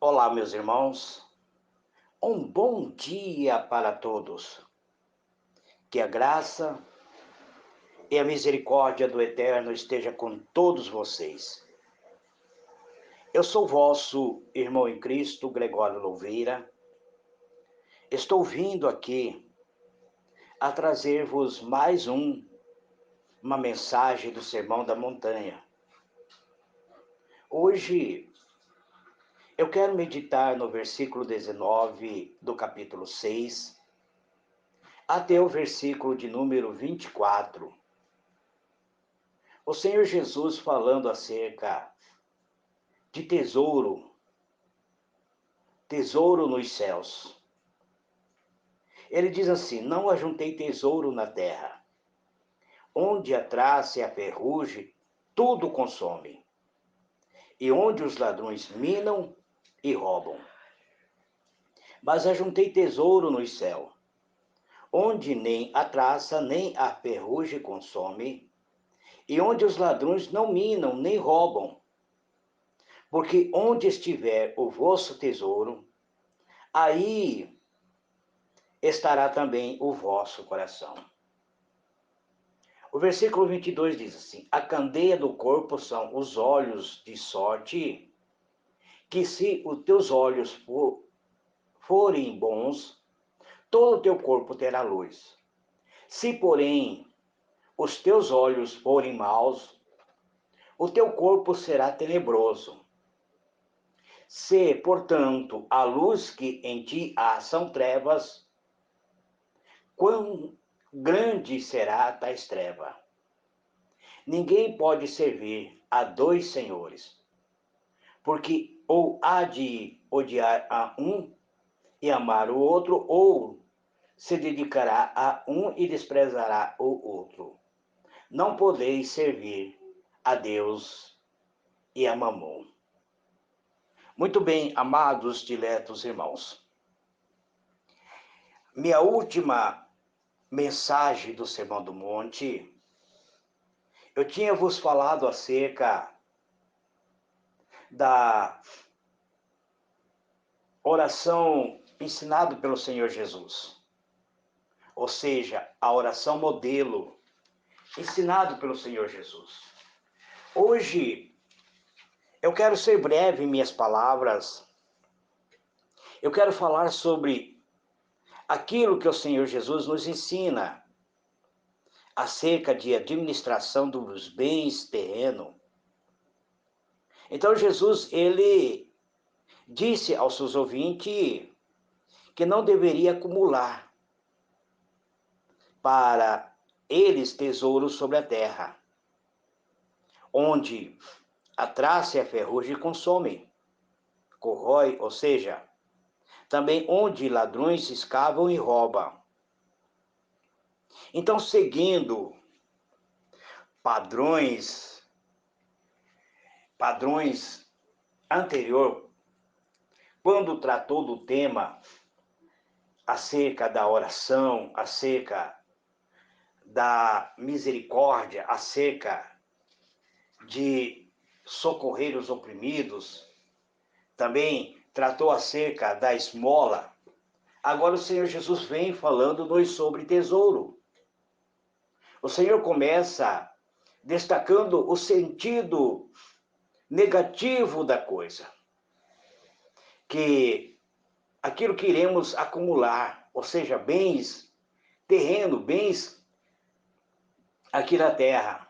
Olá, meus irmãos. Um bom dia para todos. Que a graça e a misericórdia do Eterno esteja com todos vocês. Eu sou vosso irmão em Cristo, Gregório Louveira. Estou vindo aqui a trazer-vos mais uma mensagem do Sermão da Montanha. Hoje eu quero meditar no versículo 19 do capítulo 6 até o versículo de número 24. O Senhor Jesus falando acerca de tesouro nos céus. Ele diz assim: não ajuntei tesouro na terra, onde a traça e a ferrugem tudo consome, e onde os ladrões minam e roubam. Mas ajuntei tesouro no céu, onde nem a traça nem a ferrugem consome, e onde os ladrões não minam nem roubam. Porque onde estiver o vosso tesouro, aí estará também o vosso coração. O versículo 22 diz assim: a candeia do corpo são os olhos, de sorte que se os teus olhos forem bons, todo o teu corpo terá luz. Se, porém, os teus olhos forem maus, o teu corpo será tenebroso. Se, portanto, a luz que em ti há são trevas, quão grande será tais treva? Ninguém pode servir a dois senhores, porque ou há de odiar a um e amar o outro, ou se dedicará a um e desprezará o outro. Não podeis servir a Deus e a Mamon. Muito bem, amados, diletos irmãos. Minha última mensagem do Sermão do Monte, eu tinha vos falado acerca da oração ensinada pelo Senhor Jesus. Ou seja, a oração modelo ensinado pelo Senhor Jesus. Hoje, eu quero ser breve em minhas palavras. Eu quero falar sobre aquilo que o Senhor Jesus nos ensina acerca de administração dos bens terrenos. Então, Jesus, ele disse aos seus ouvintes que não deveria acumular para eles tesouros sobre a terra, onde a traça e a ferrugem consomem, corrói, ou seja, também onde ladrões escavam e roubam. Então, seguindo padrões anterior, quando tratou do tema acerca da oração, acerca da misericórdia, acerca de socorrer os oprimidos, também tratou acerca da esmola. Agora o Senhor Jesus vem falando-nos sobre tesouro. O Senhor começa destacando o sentido negativo da coisa, que aquilo que iremos acumular, ou seja, bens, terreno, bens aqui na terra,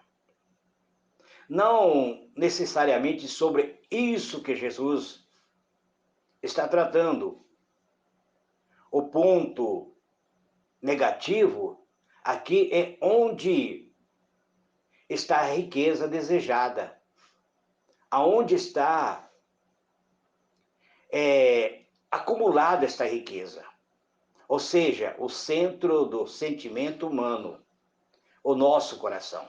não necessariamente sobre isso que Jesus está tratando. O ponto negativo aqui é onde está a riqueza desejada, aonde está acumulada esta riqueza, ou seja, o centro do sentimento humano, o nosso coração.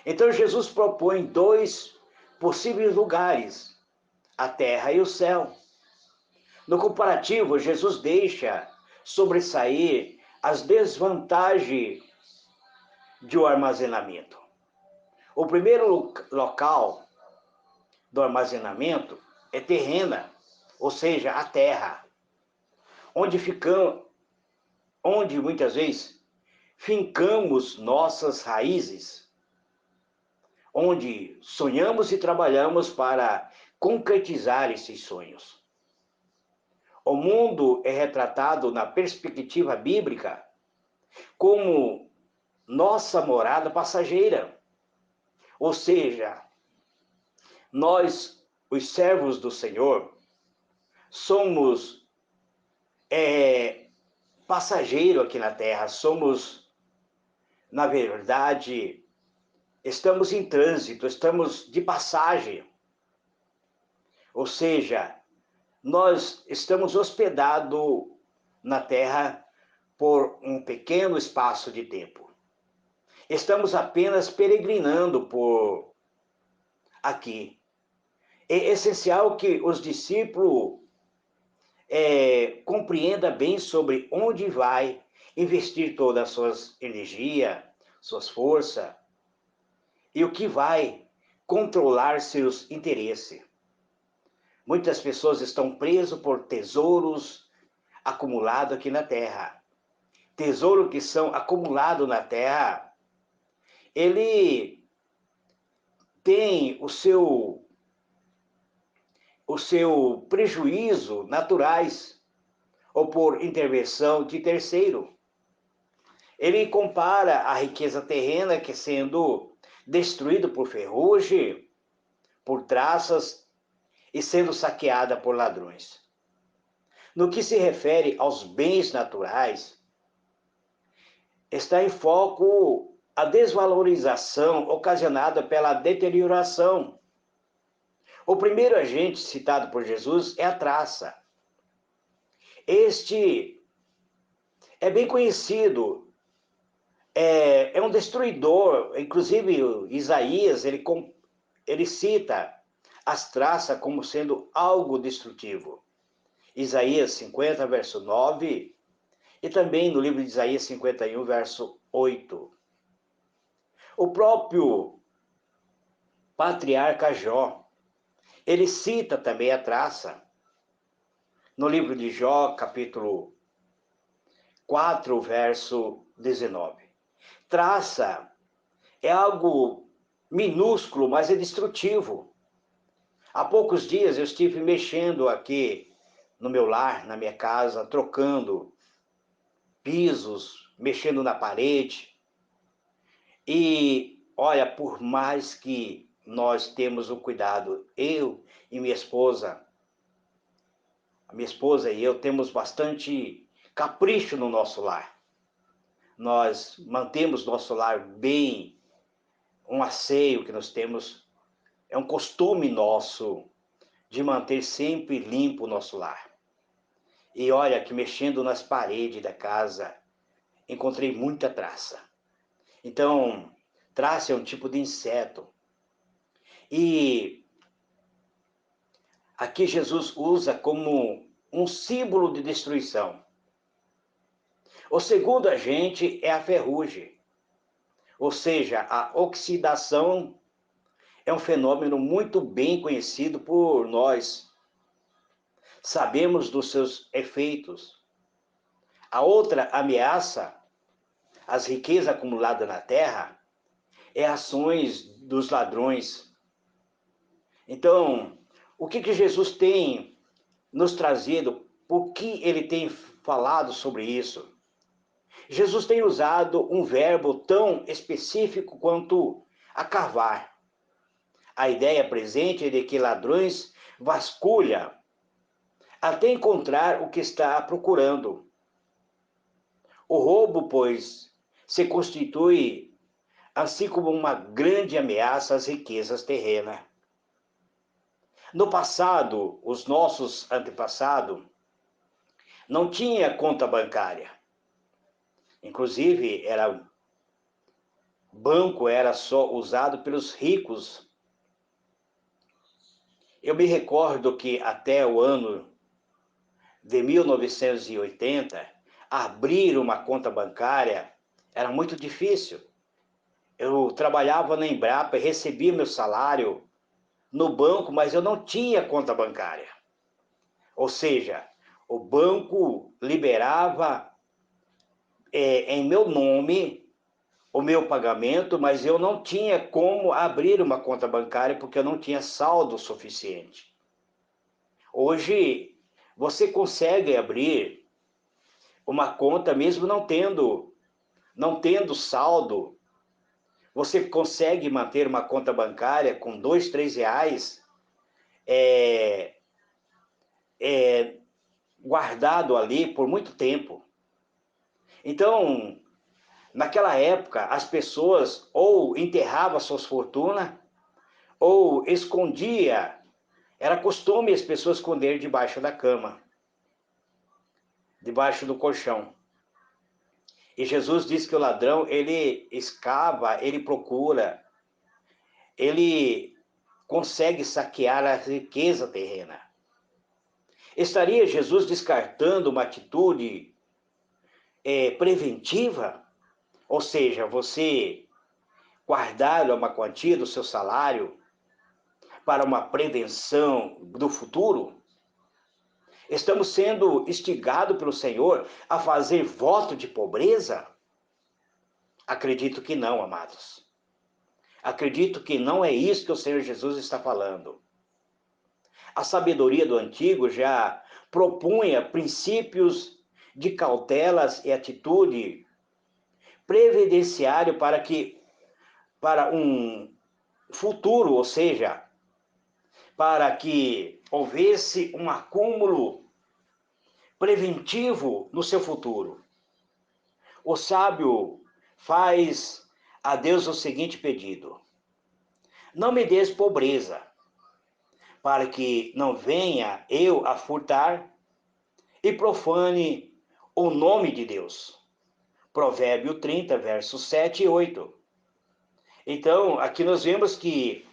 Então Jesus propõe dois possíveis lugares, a terra e o céu. No comparativo, Jesus deixa sobressair as desvantagens de um armazenamento. O primeiro local do armazenamento é terrena, ou seja, a terra, onde ficamos, onde muitas vezes fincamos nossas raízes, onde sonhamos e trabalhamos para concretizar esses sonhos. O mundo é retratado na perspectiva bíblica como nossa morada passageira, ou seja, nós, os servos do Senhor, somos passageiro aqui na terra, somos, na verdade, estamos em trânsito, estamos de passagem. Ou seja, nós estamos hospedados na terra por um pequeno espaço de tempo. Estamos apenas peregrinando por aqui. É essencial que os discípulos compreendam bem sobre onde vai investir todas as suas energias, suas forças, e o que vai controlar seus interesses. Muitas pessoas estão presas por tesouros acumulados aqui na terra. Tesouros que são acumulados na terra, ele tem o seu prejuízo naturais ou por intervenção de terceiro. Ele compara a riqueza terrena que sendo destruída por ferrugem, por traças e sendo saqueada por ladrões. No que se refere aos bens naturais, está em foco a desvalorização ocasionada pela deterioração. O primeiro agente citado por Jesus é a traça. Este é bem conhecido, é um destruidor, inclusive Isaías, ele cita as traças como sendo algo destrutivo. Isaías 50, verso 9, e também no livro de Isaías 51, verso 8. O próprio patriarca Jó, ele cita também a traça. No livro de Jó, capítulo 4, verso 19. Traça é algo minúsculo, mas é destrutivo. Há poucos dias eu estive mexendo aqui no meu lar, na minha casa, trocando pisos, mexendo na parede. E olha, por mais que nós temos o cuidado, eu e minha esposa, a minha esposa e eu temos bastante capricho no nosso lar. Nós mantemos nosso lar bem, um asseio que nós temos, é um costume nosso de manter sempre limpo o nosso lar. E olha que mexendo nas paredes da casa, encontrei muita traça. Então, traça é um tipo de inseto. E aqui Jesus usa como um símbolo de destruição. O segundo agente é a ferrugem, ou seja, a oxidação é um fenômeno muito bem conhecido por nós. Sabemos dos seus efeitos. A outra ameaça, as riquezas acumuladas na terra, é ações dos ladrões. Então, o que Jesus tem nos trazido, o que ele tem falado sobre isso? Jesus tem usado um verbo tão específico quanto a cavar. A ideia presente é de que ladrões vasculham até encontrar o que está procurando. O roubo, pois, se constitui assim como uma grande ameaça às riquezas terrenas. No passado, os nossos antepassados não tinham conta bancária. Inclusive, banco era só usado pelos ricos. Eu me recordo que até o ano de 1980, abrir uma conta bancária era muito difícil. Eu trabalhava na Embrapa e recebia meu salário no banco, mas eu não tinha conta bancária. Ou seja, o banco liberava em meu nome o meu pagamento, mas eu não tinha como abrir uma conta bancária porque eu não tinha saldo suficiente. Hoje, você consegue abrir uma conta mesmo não tendo saldo. Você consegue manter uma conta bancária com R$ 2, R$ 3 guardado ali por muito tempo. Então, naquela época, as pessoas ou enterravam suas fortunas ou escondia. Era costume as pessoas esconder debaixo da cama, debaixo do colchão. E Jesus diz que o ladrão, ele escava, ele procura, ele consegue saquear a riqueza terrena. Estaria Jesus descartando uma atitude preventiva? Ou seja, você guardar uma quantia do seu salário para uma prevenção do futuro? Estamos sendo instigados pelo Senhor a fazer voto de pobreza? Acredito que não, amados. Acredito que não é isso que o Senhor Jesus está falando. A sabedoria do antigo já propunha princípios de cautelas e atitude previdenciário para um futuro, ou seja, para que houvesse um acúmulo preventivo no seu futuro. O sábio faz a Deus o seguinte pedido: não me des pobreza, para que não venha eu a furtar e profane o nome de Deus. Provérbio 30, versos 7 e 8. Então, aqui nós vemos que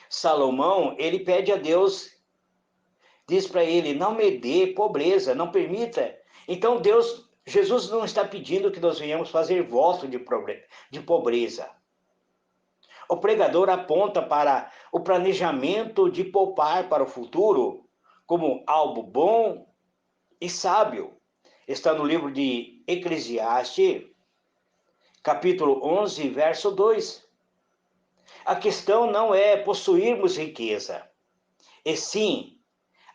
Salomão, ele pede a Deus, diz para ele, não me dê pobreza, não permita. Então, Jesus não está pedindo que nós venhamos fazer voto de pobreza. O pregador aponta para o planejamento de poupar para o futuro como algo bom e sábio. Está no livro de Eclesiastes, capítulo 11, verso 2. A questão não é possuirmos riqueza, e sim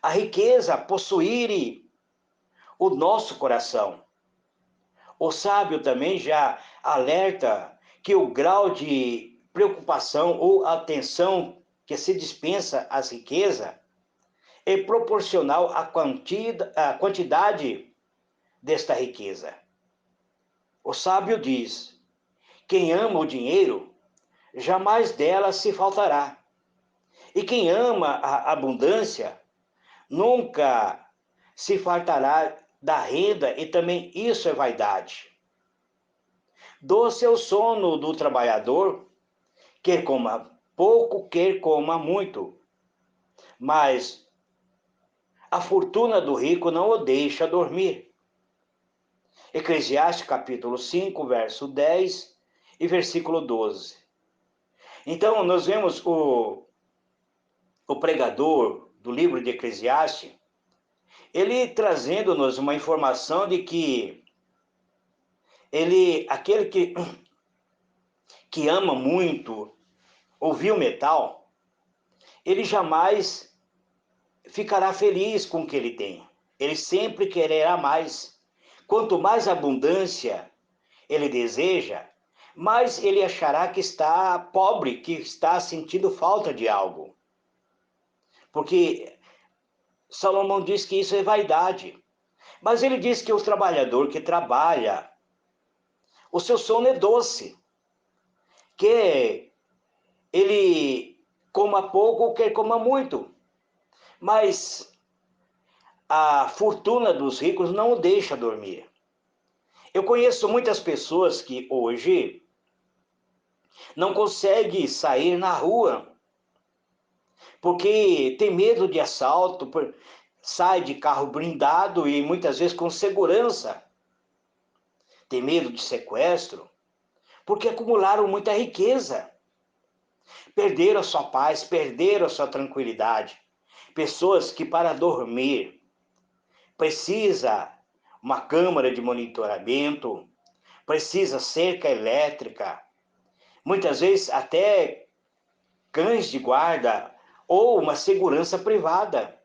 a riqueza possuir o nosso coração. O sábio também já alerta que o grau de preocupação ou atenção que se dispensa às riquezas é proporcional à quantidade desta riqueza. O sábio diz: quem ama o dinheiro, jamais dela se faltará. E quem ama a abundância, nunca se fartará da renda, e também isso é vaidade. Doce é o sono do trabalhador, quer coma pouco, quer coma muito. Mas a fortuna do rico não o deixa dormir. Eclesiastes capítulo 5, verso 10 e versículo 12. Então, nós vemos o pregador do livro de Eclesiastes, ele trazendo-nos uma informação de que aquele que ama muito ouvir o metal, ele jamais ficará feliz com o que ele tem. Ele sempre quererá mais. Quanto mais abundância ele deseja, mais ele achará que está pobre, que está sentindo falta de algo. Porque Salomão diz que isso é vaidade. Mas ele diz que o trabalhador que trabalha, o seu sono é doce, que ele coma pouco ou quer coma muito. Mas a fortuna dos ricos não o deixa dormir. Eu conheço muitas pessoas que hoje não conseguem sair na rua porque tem medo de assalto, sai de carro blindado e muitas vezes com segurança. Tem medo de sequestro porque acumularam muita riqueza. Perderam a sua paz, perderam a sua tranquilidade, Pessoas que para dormir precisa uma câmara de monitoramento, precisa cerca elétrica, muitas vezes até cães de guarda ou uma segurança privada.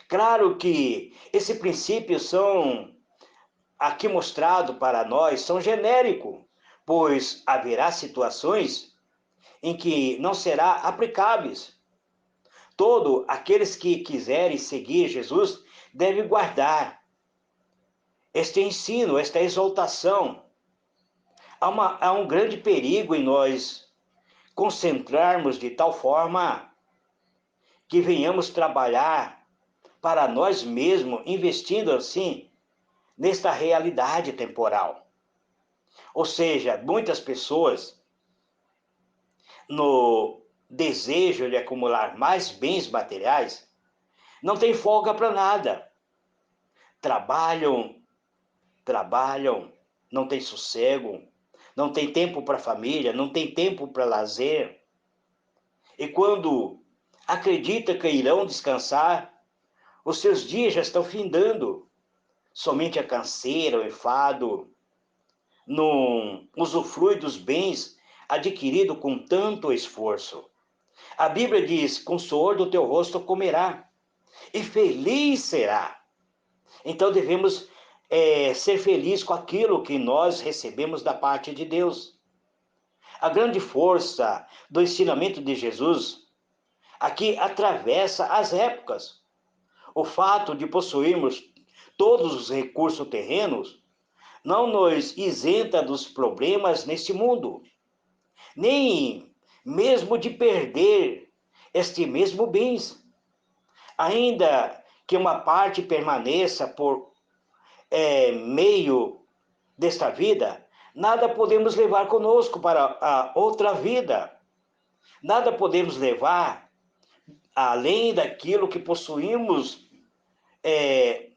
Claro que esses princípios são aqui mostrados para nós, são genéricos, pois haverá situações em que não será aplicáveis. Todos aqueles que quiserem seguir Jesus devem guardar este ensino, esta exaltação. Há um grande perigo em nós concentrarmos de tal forma que venhamos trabalhar para nós mesmos, investindo assim nesta realidade temporal. Ou seja, muitas pessoas, no desejo de acumular mais bens materiais, não têm folga para nada. Trabalham, não têm sossego, não tem tempo para a família, não tem tempo para lazer. E quando acredita que irão descansar, os seus dias já estão findando. Somente a canseira, o enfado, não usufrui dos bens adquiridos com tanto esforço. A Bíblia diz: com o suor do teu rosto comerá, e feliz será. Então devemos ser felizes com aquilo que nós recebemos da parte de Deus. A grande força do ensinamento de Jesus aqui atravessa as épocas. O fato de possuirmos todos os recursos terrenos não nos isenta dos problemas neste mundo, nem mesmo de perder este mesmo bens. Ainda que uma parte permaneça por meio desta vida, nada podemos levar conosco para a outra vida. Nada podemos levar além daquilo que possuímos,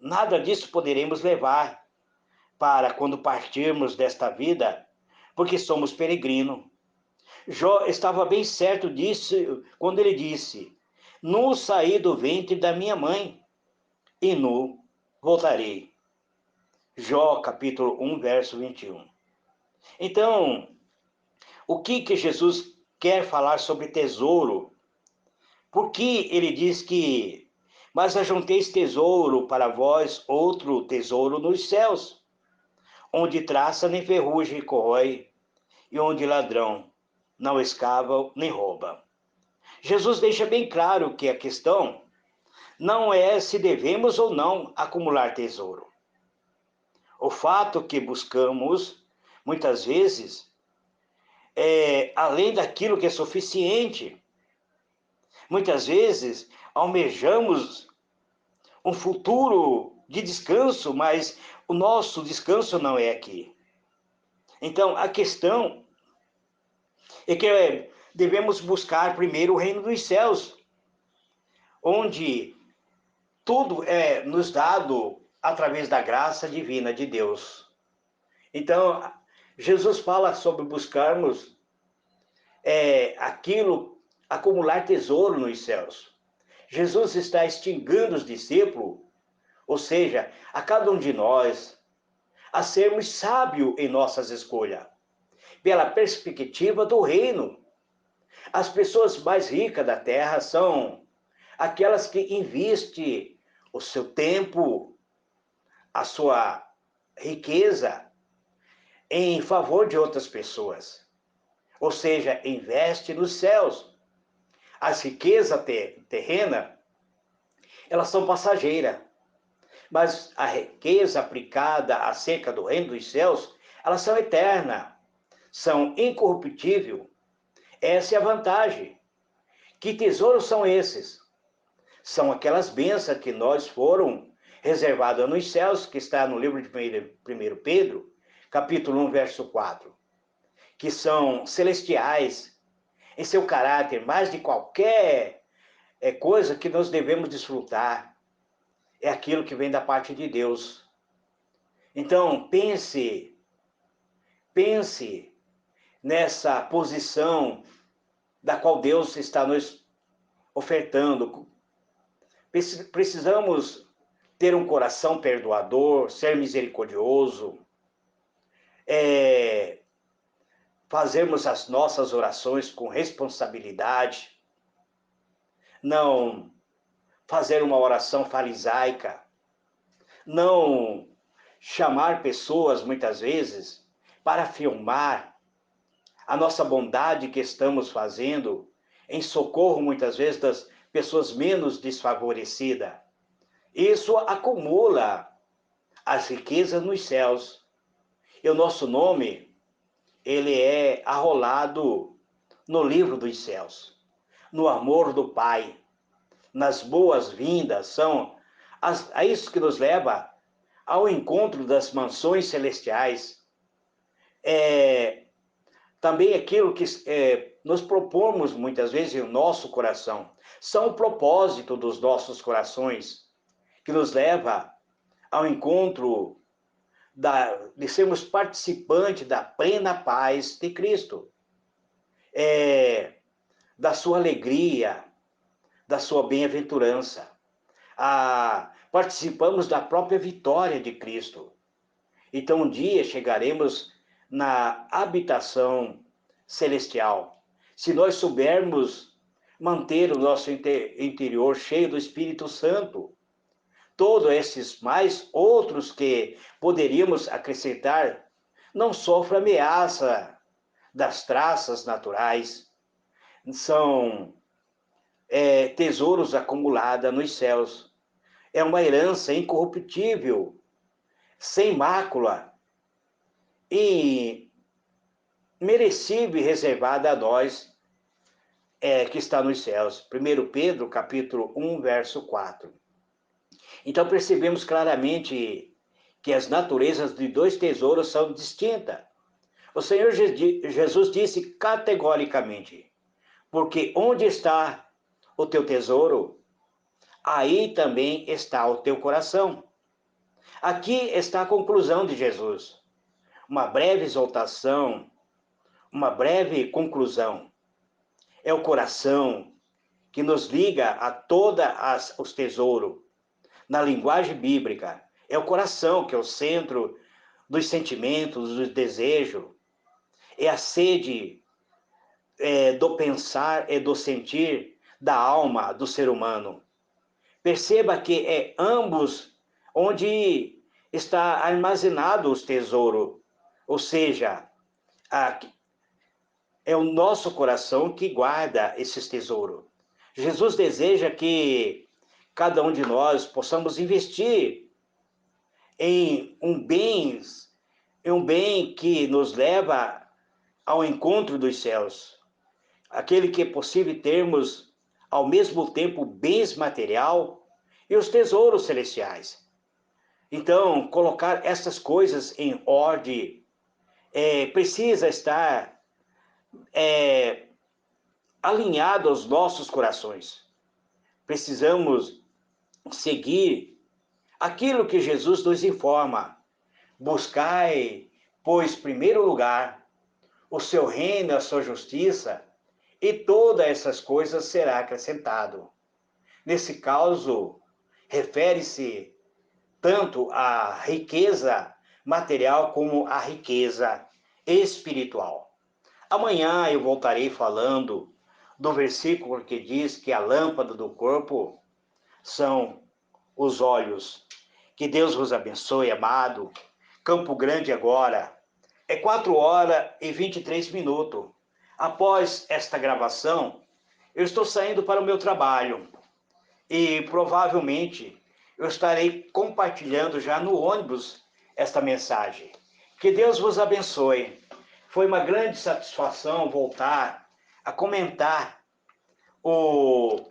nada disso poderemos levar para quando partirmos desta vida, porque somos peregrinos. Jó estava bem certo disso quando ele disse: nu saí do ventre da minha mãe, e nu voltarei. Jó, capítulo 1, verso 21. Então, o que Jesus quer falar sobre tesouro? Por que ele diz que, mas ajunteis tesouro para vós, outro tesouro nos céus, onde traça nem ferrugem corrói, e onde ladrão não escava nem rouba. Jesus deixa bem claro que a questão não é se devemos ou não acumular tesouro. O fato que buscamos, muitas vezes, além daquilo que é suficiente. Muitas vezes almejamos um futuro de descanso, mas o nosso descanso não é aqui. Então, a questão é que devemos buscar primeiro o reino dos céus, onde tudo é nos dado através da graça divina de Deus. Então, Jesus fala sobre buscarmos aquilo, acumular tesouro nos céus. Jesus está extinguindo os discípulos, ou seja, a cada um de nós, a sermos sábios em nossas escolhas, pela perspectiva do reino. As pessoas mais ricas da terra são aquelas que investem o seu tempo, a sua riqueza em favor de outras pessoas. Ou seja, investe nos céus. As riquezas terrenas, elas são passageiras. Mas a riqueza aplicada acerca do reino dos céus, elas são eternas, são incorruptíveis. Essa é a vantagem. Que tesouros são esses? São aquelas bênçãos que nós foram reservadas nos céus, que está no livro de 1 Pedro, capítulo 1, verso 4, que são celestiais em seu caráter, mais de qualquer coisa que nós devemos desfrutar. É aquilo que vem da parte de Deus. Então, pense nessa posição da qual Deus está nos ofertando. Precisamos ter um coração perdoador, ser misericordioso, fazermos as nossas orações com responsabilidade, não fazer uma oração farisaica, não chamar pessoas, muitas vezes, para filmar a nossa bondade que estamos fazendo em socorro, muitas vezes, das pessoas menos desfavorecidas. Isso acumula as riquezas nos céus. E o nosso nome, ele é arrolado no livro dos céus, no amor do Pai, nas boas-vindas, são a isso que nos leva ao encontro das mansões celestiais. Também aquilo que nos propomos muitas vezes em nosso coração, são o propósito dos nossos corações, que nos leva ao encontro de sermos participantes da plena paz de Cristo, da sua alegria, da sua bem-aventurança. Participamos da própria vitória de Cristo. Então, um dia chegaremos na habitação celestial. Se nós soubermos manter o nosso interior cheio do Espírito Santo, todos esses mais outros que poderíamos acrescentar não sofrem ameaça das traças naturais. São tesouros acumulados nos céus. É uma herança incorruptível, sem mácula e merecível e reservada a nós que está nos céus. 1 Pedro, capítulo 1, verso 4. Então percebemos claramente que as naturezas de dois tesouros são distintas. O Senhor Jesus disse categoricamente: porque onde está o teu tesouro, aí também está o teu coração. Aqui está a conclusão de Jesus. Uma breve exaltação, uma breve conclusão. É o coração que nos liga a todos os tesouros. Na linguagem bíblica, é o coração que é o centro dos sentimentos, dos desejos. É a sede do pensar e do sentir da alma do ser humano. Perceba que é ambos onde está armazenado os tesouros, ou seja, é o nosso coração que guarda esses tesouros. Jesus deseja que cada um de nós possamos investir em um bem que nos leva ao encontro dos céus. Aquele que é possível termos, ao mesmo tempo, bens material e os tesouros celestiais. Então, colocar essas coisas em ordem precisa estar alinhado aos nossos corações. Precisamos seguir aquilo que Jesus nos informa. Buscai, pois, em primeiro lugar, o seu reino, a sua justiça, e todas essas coisas será acrescentado. Nesse caso, refere-se tanto à riqueza material como à riqueza espiritual. Amanhã eu voltarei falando do versículo que diz que a lâmpada do corpo são os olhos. Que Deus vos abençoe, amado. Campo Grande agora. É 4h23. Após esta gravação, eu estou saindo para o meu trabalho. E provavelmente eu estarei compartilhando já no ônibus esta mensagem. Que Deus vos abençoe. Foi uma grande satisfação voltar a comentar o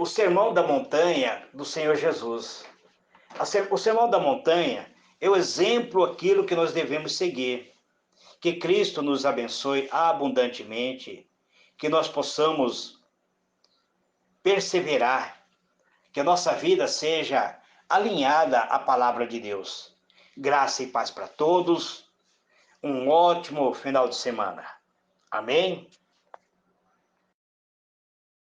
Sermão da Montanha do Senhor Jesus. O Sermão da Montanha é o exemplo, aquilo que nós devemos seguir. Que Cristo nos abençoe abundantemente, que nós possamos perseverar, que a nossa vida seja alinhada à palavra de Deus. Graça e paz para todos. Um ótimo final de semana. Amém?